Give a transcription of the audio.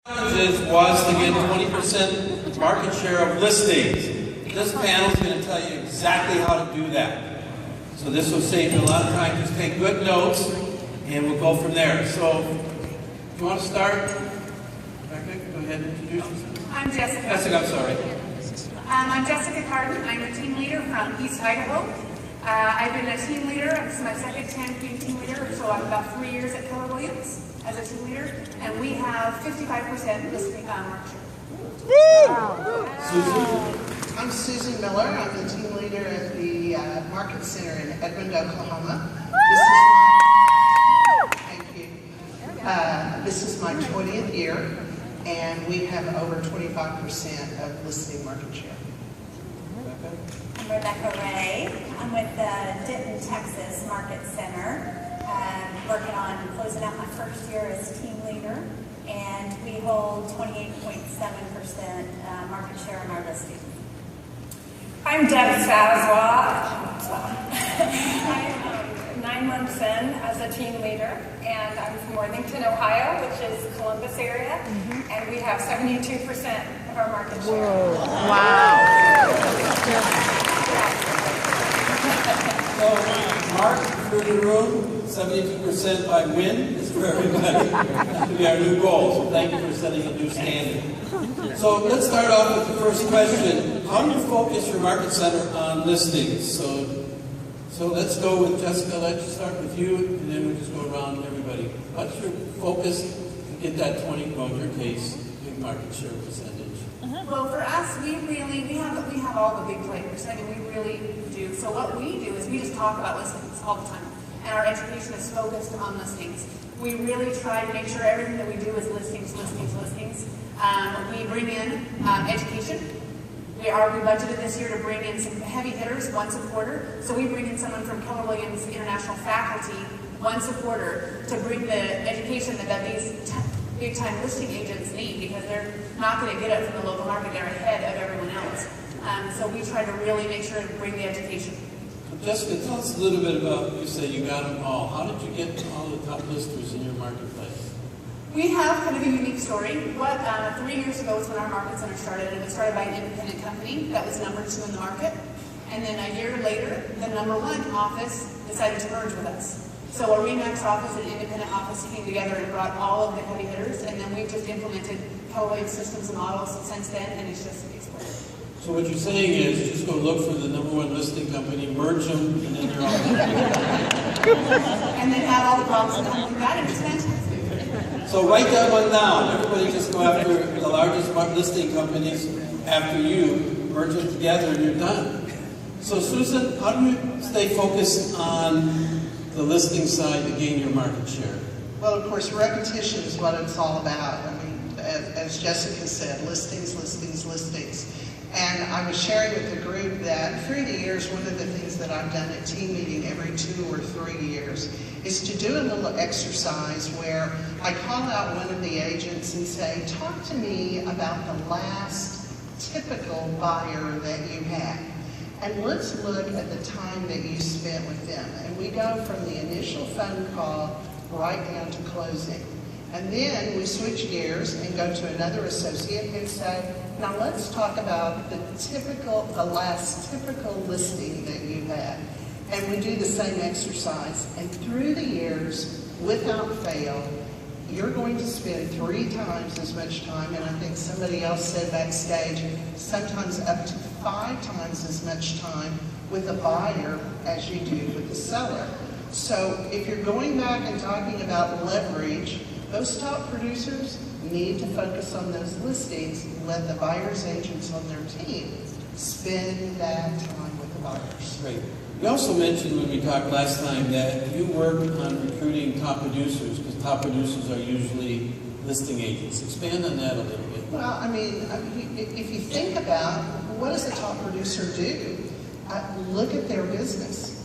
Was to get 20% market share of listings. This panel is going to tell you exactly how to do that. So this will save you a lot of time. Just take good notes, and we'll go from there. So, if you want to start, Rebecca, go ahead and introduce yourself. I'm Jessica. Jessica, I'm sorry. I'm Jessica Cardon. I'm a team leader from East Idaho. I've been a team leader. This is my second time being team leader, so I'm about 3 years at Keller Williams as a team leader, and we have 55% listing market share. Susan? I'm Susan Miller. I'm the team leader at the Market Center in Edmond, Oklahoma. This is my 20th year, and we have over 25% of listing market share. I'm Rebecca Ray. I'm with the Denton TX Market Center, working on closing out my first year as team leader, and we hold 28.7% market share in our listing. I'm Debbi I'm 9 months in as a team leader, and I'm from Worthington, Ohio, which is Columbus area, and we have 72% of our market share. Whoa. Wow. So, Mark, through the room, 72% by win is for everybody. That will be our new goal, so thank you for setting a new standard. So let's start off with the first question. How do you focus your market center on listings? So let's go with Jessica. Let's start with you, and then we'll just go around everybody. What's your focus to get that 20, well, in your case, big market share percentage? Well, for us, we have all the big players. I mean, we really do. So what we do is we just talk about listings all the time, and our education is focused on listings. We really try to make sure everything that we do is listings, listings, listings. We bring in education. We budgeted this year to bring in some heavy hitters once a quarter. So we bring in someone from Keller Williams International faculty once a quarter to bring the education that these big-time listing agents need, because they're not going to get it from the local market. They're ahead of everyone else. So we try to really make sure to bring the education. Jessica, tell us a little bit about, you say you got them all. How did you get all the top listers in your marketplace? We have kind of a unique story. 3 years ago is when our market center started, and it was started by an independent company that was number 2 in the market. And then a year later, the number 1 office decided to merge with us. So a RE/MAX office and independent office came together and brought all of the heavy hitters, and then we've just implemented Keller Williams systems and models since then, and it's just exploded. So what you're saying is just go look for the number 1 listing company, merge them, and then you're all And then have all the problems that come with that, and it's fantastic. So write that one down. Everybody just go after the largest listing companies after you, merge them together, and you're done. So Susan, how do you stay focused on the listing side to gain your market share? Well, of course, repetition is what it's all about. I mean, as Jessica said, listings, listings, listings. And I was sharing with the group that through the years, one of the things that I've done at team meeting every 2 or 3 years is to do a little exercise where I call out one of the agents and say, talk to me about the last typical buyer that you had. And let's look at the time that you spent with them. And we go from the initial phone call right down to closing. And then we switch gears and go to another associate and say, now let's talk about the last typical listing that you had. And we do the same exercise. And through the years, without fail, you're going to spend 3 times as much time, and I think somebody else said backstage, sometimes up to 5 times as much time with a buyer as you do with the seller. So if you're going back and talking about leverage, those top producers need to focus on those listings, let the buyer's agents on their team spend that time with the buyers. Great. You also mentioned when we talked last time that you work on recruiting top producers, because top producers are usually listing agents. Expand on that a little bit. Well, I mean, if you think about what does a top producer do, look at their business.